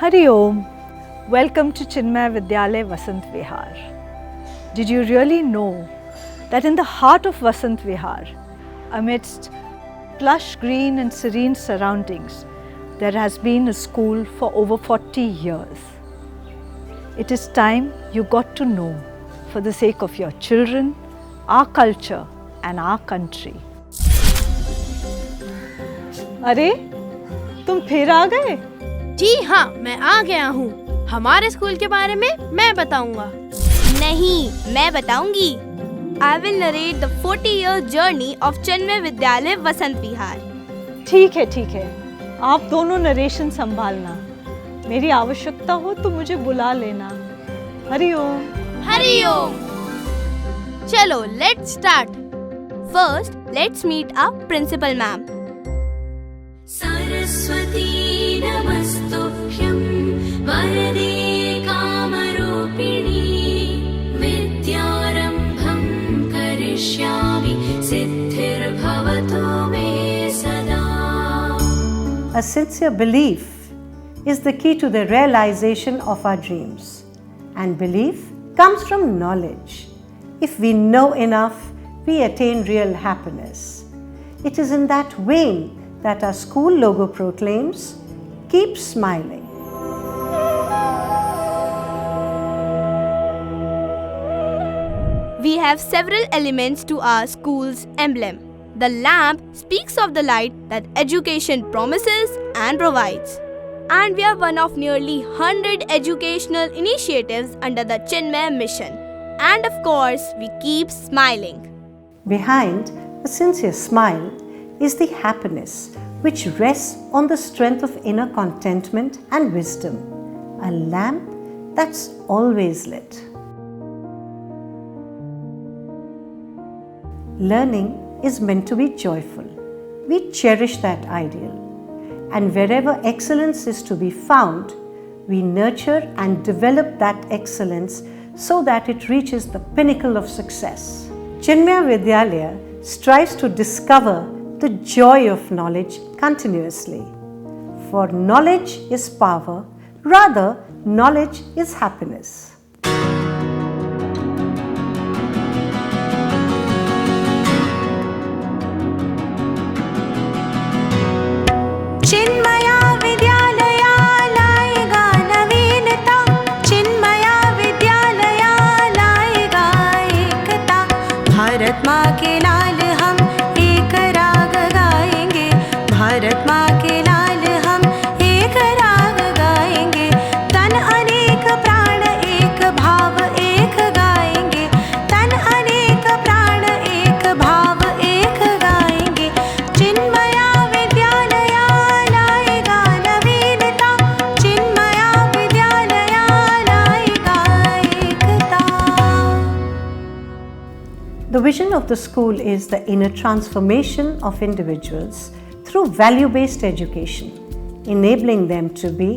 Hari Om. Welcome to Chinmaya Vidyalaya Vasant Vihar. Did you really know that in the heart of Vasant Vihar, amidst plush green and serene surroundings, there has been a school for over 40 years? It is time you got to know for the sake of your children, our culture and our country. अरे तुम फिर आ गए? जी हाँ, मैं आ गया हूँ। हमारे school के बारे में मैं बताऊंगा। नहीं, मैं बताऊंगी। I will narrate the 40-year journey of चिन्मय विद्यालय वसंत विहार। ठीक है। आप दोनों नरेशन संभालना। मेरी आवश्यकता हो तो मुझे बुला लेना। हरि ओम। हरि ओम। चलो, let's start. First, let's meet our principal ma'am. Saraswati नमस्तुभ्यं वरदे कामरूपिणी विद्यारम्भं करिष्यामि सिद्धिर्भवतु मे सदा. A sincere belief is the key to the realization of our dreams. And belief comes from knowledge. If we know enough, we attain real happiness. It is in that vein that our school logo proclaims, "Keep smiling." We have several elements to our school's emblem. The lamp speaks of the light that education promises and provides. And we are one of nearly 100 educational initiatives under the Chinmaya mission. And of course, we keep smiling. Behind a sincere smile is the happiness which rests on the strength of inner contentment and wisdom, a lamp that's always lit. Learning is meant to be joyful. We cherish that ideal. And wherever excellence is to be found, we nurture and develop that excellence so that it reaches the pinnacle of success. Chinmaya Vidyalaya strives to discover the joy of knowledge continuously. For knowledge is power, rather, knowledge is happiness. Chinmaya विद्यालया लाएगा नवीनता, चिन्मया विद्यालया लाएगा एकता। भारत माँ के लाल हम एक राग गाएंगे, भारत माँ के लाल हम एक राग गाएंगे। तन अनेक प्राण एक भाव एक गाएंगे, तन अनेक प्राण एक भाव एक गाएंगे। चिन्मया विद्यालया लाएगा नवीनता, चिन्मया विद्यालया लाएगा एकता। The vision of the school is the inner transformation of individuals through value-based education, enabling them to be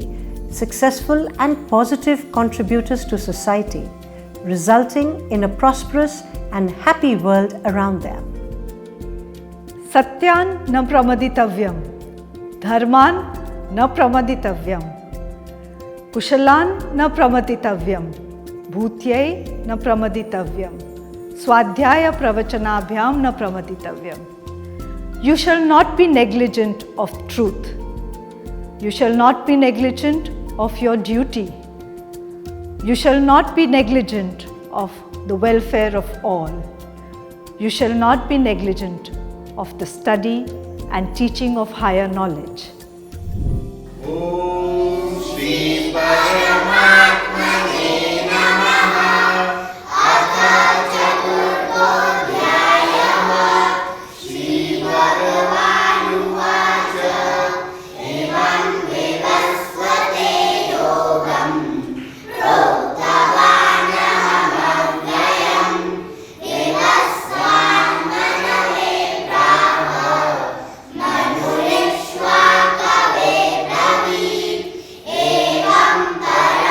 successful and positive contributors to society, resulting in a prosperous and happy world around them. सत्यान न प्रमदितव्यम, धर्मान न प्रमदितव्यम, कुशलान न प्रमदितव्यम, भूत्यै न प्रमदितव्यम, स्वाध्याय प्रवचनाभ्याम न प्रमदितव्यम. You shall not be negligent of truth. You shall not be negligent of your duty. You shall not be negligent of the welfare of all. You shall not be negligent of the study and teaching of higher knowledge. Om Shri Paramatmane Namaha. Atha Chaturthodhyayah. Shri Bhagavanuvacha. Evam Vivasvate Yogam. Proktavanahamavyayam. Vivasvan manave brahma. Manurishva kave bravit. Evam para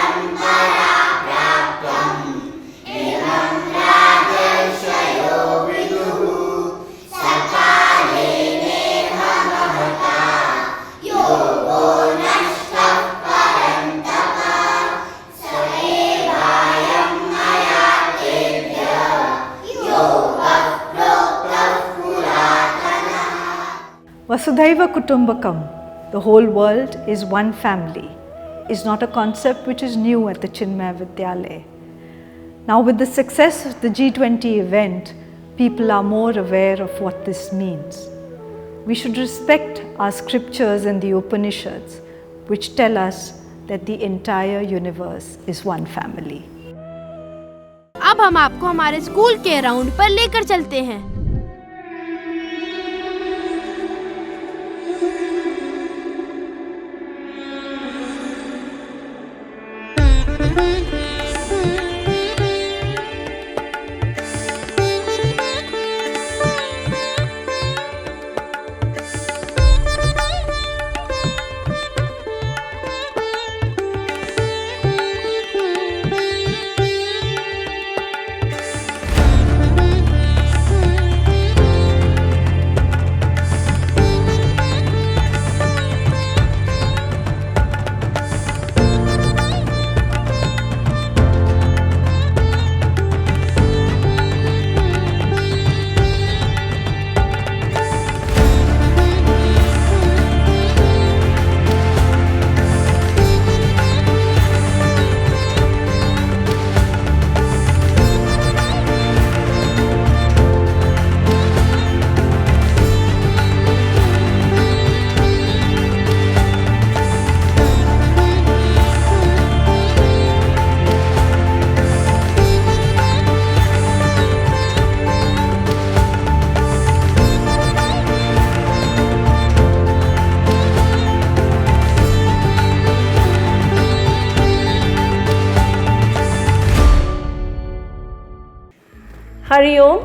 Vasudhaiva Kutumbakam, the whole world is one family, is not a concept which is new at the Chinmaya Vidyalaya. Now with the success of the G20 event, people are more aware of what this means. We should respect our scriptures and the Upanishads, which tell us that the entire universe is one family. अब हम आपको हमारे school के round पर लेकर चलते हैं। Hari Om,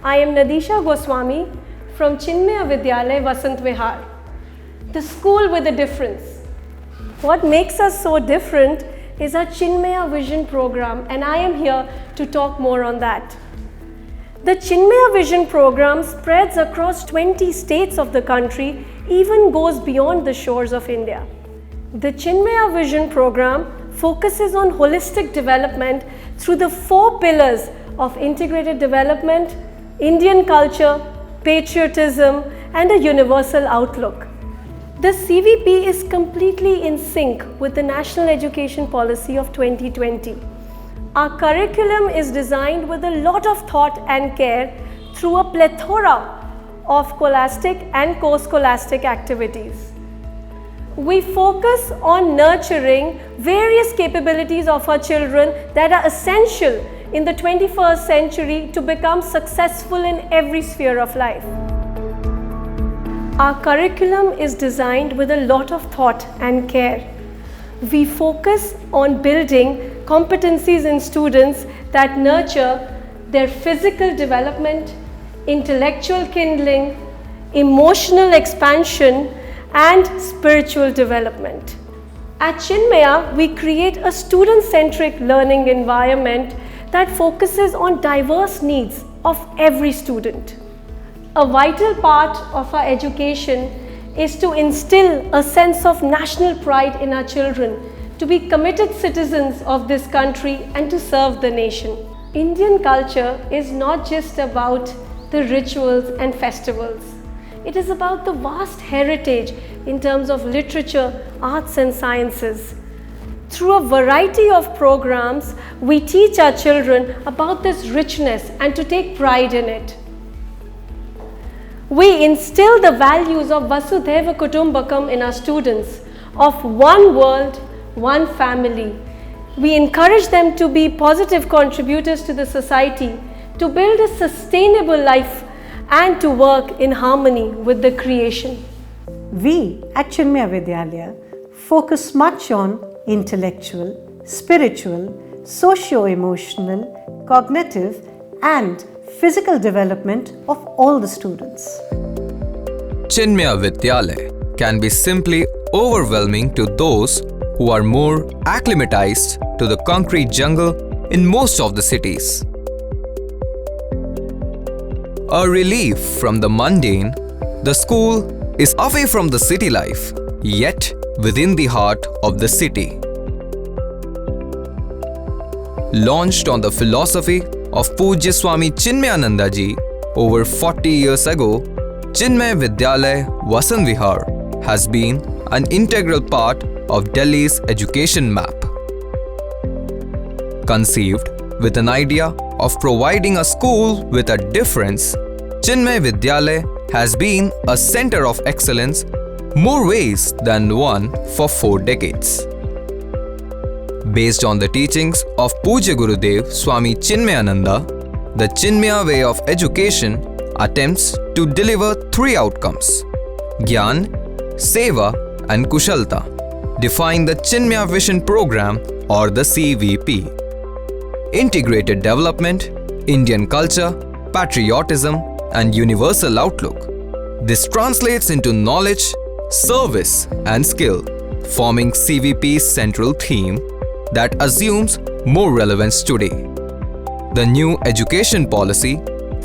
I am Nadisha Goswami from Chinmaya Vidyalaya Vasant Vihar, the school with a difference. What makes us so different is our Chinmaya Vision program, and I am here to talk more on that. The Chinmaya Vision program spreads across 20 states of the country, even goes beyond the shores of India. The Chinmaya Vision program focuses on holistic development through the 4 pillars of integrated development, Indian culture, patriotism, and a universal outlook. The CVP is completely in sync with the National Education Policy of 2020. Our curriculum is designed with a lot of thought and care through a plethora of scholastic and co-scholastic activities. We focus on nurturing various capabilities of our children that are essential in the 21st century to become successful in every sphere of life. Our curriculum is designed with a lot of thought and care. We focus on building competencies in students that nurture their physical development, intellectual kindling, emotional expansion, and spiritual development. At Chinmaya, we create a student-centric learning environment that focuses on diverse needs of every student. A vital part of our education is to instill a sense of national pride in our children, to be committed citizens of this country and to serve the nation. Indian culture is not just about the rituals and festivals. It is about the vast heritage in terms of literature, arts and sciences. Through a variety of programs, we teach our children about this richness and to take pride in it. We instill the values of Vasudhaiva Kutumbakam in our students, of one world, one family. We encourage them to be positive contributors to the society, to build a sustainable life and to work in harmony with the creation. We at Chinmaya Vidyalaya focus much on intellectual, spiritual, socio-emotional, cognitive and physical development of all the students. Chinmaya Vidyalaya can be simply overwhelming to those who are more acclimatized to the concrete jungle in most of the cities. A relief from the mundane, the school is away from the city life, yet within the heart of the city. Launched on the philosophy of Pujya Swami Chinmayananda Ji over 40 years ago, Chinmay Vidyalaya Vasant Vihar has been an integral part of Delhi's education map. Conceived with an idea of providing a school with a difference, Chinmay Vidyalaya has been a center of excellence more ways than one for 4 decades. Based on the teachings of Pujya Gurudev Swami Chinmayananda, the Chinmaya way of education attempts to deliver 3 outcomes: Gyan, Seva and Kushalta, define the Chinmaya Vision Program or the CVP. Integrated development, Indian culture, patriotism and universal outlook. This translates into knowledge, service and skill, forming CVP's central theme that assumes more relevance today. The new education policy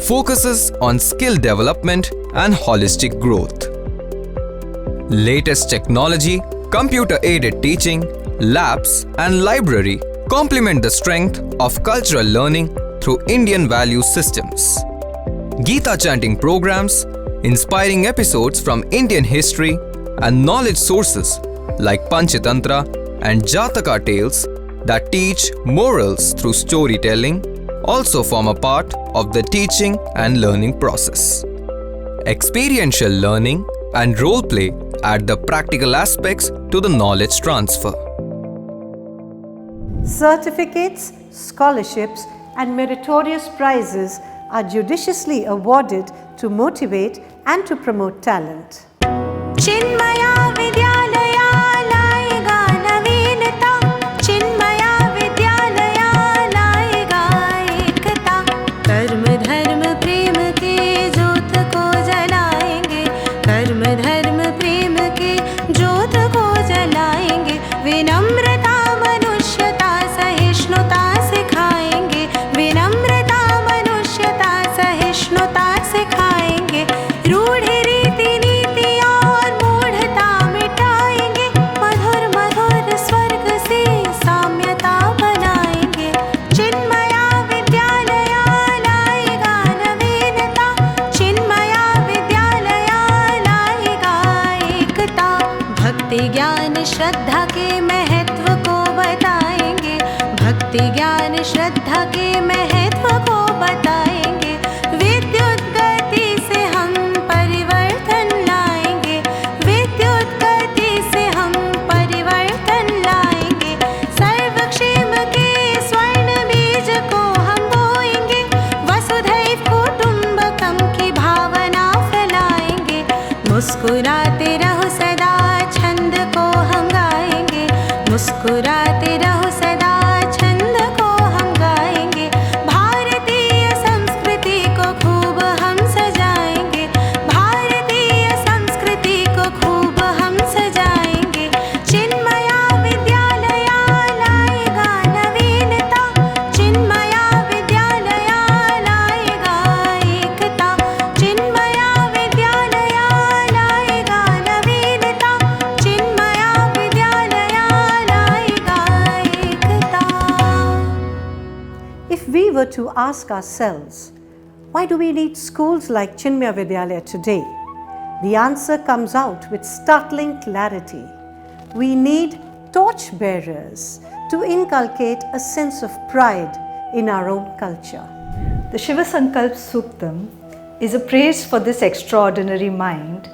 focuses on skill development and holistic growth. Latest technology, computer-aided teaching, labs and library complement the strength of cultural learning through Indian value systems. Gita chanting programs, inspiring episodes from Indian history and knowledge sources like Panchatantra and Jataka tales that teach morals through storytelling also form a part of the teaching and learning process. Experiential learning and role play add the practical aspects to the knowledge transfer. Certificates, scholarships, and meritorious prizes are judiciously awarded to motivate and to promote talent. Chinmaya विद्यालया लाएगा नवीनता, चिन्मया विद्यालया लाएगा एकता। कर्म धर्म प्रेम के ज्योत को जलाएंगे, कर्म धर्म प्रेम के ज्योत को जलाएंगे। विनम्रता मनुष्यता सहिष्णुता सिखाएंगे, विनम्रता मनुष्यता सहिष्णुता सिखाएंगे। रूढ़ रीति नीति और मूढ़ता मिटाएंगे, मधुर मधुर स्वर्ग से साम्यता बनाएंगे। चिन्मया विद्यालया लाएगा नवीनता, चिन्मया विद्यालया लाएगा एकता। भक्ति ज्ञान श्रद्धा के महत्व को बताएंगे, भक्ति ज्ञान श्रद्धा के महत्व को बताएंगे। विद्युत गति से हम परिवर्तन लाएंगे, विद्युत गति से हम परिवर्तन लाएंगे। सर्वक्षेम के स्वर्ण बीज को हम बोएंगे, वसुधैव कुटुंबकम की भावना फैलाएंगे। मुस्कुराते रहो सदा छंद को हम गाएंगे, मुस्कुराते रहो सदा छंद को हम गाएंगे। भारतीय संस्कृति को खूब हम सजाएंगे, भारतीय संस्कृति को खूब हम सजाएंगे। चिन्मया विद्यालया लाएगा नवीनता, चिन्मया विद्यालया लाएगा एकता। चिन्मया विद्यालया लाएगा नवीनता, चिन्मया विद्यालया लाएगा एकता। If we were to ask ourselves, why do we need schools like Chinmaya Vidyalaya today? The answer comes out with startling clarity. We need torchbearers to inculcate a sense of pride in our own culture. The Shiva Sankalp Suktam is a praise for this extraordinary mind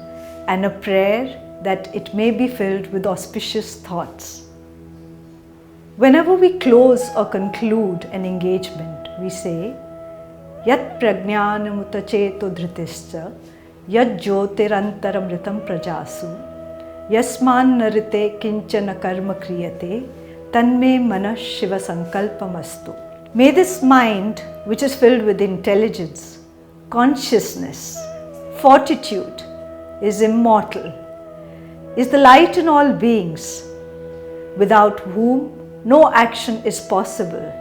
and a prayer that it may be filled with auspicious thoughts. Whenever we close or conclude an engagement, we say, Yat prajnanamutacheto dhritischa, yat jyotirantaramritam prajasu, yasman narite kinchana karma kriyate, tanme manas Shiva sankalpamastu. May this mind, which is filled with intelligence, consciousness, fortitude, is immortal, is the light in all beings, without whom no action is possible.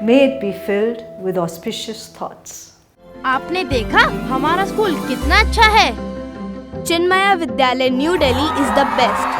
May it be filled with auspicious thoughts. आपने देखा हमारा school कितना अच्छा है। Chinmaya Vidyalaya New Delhi is the best.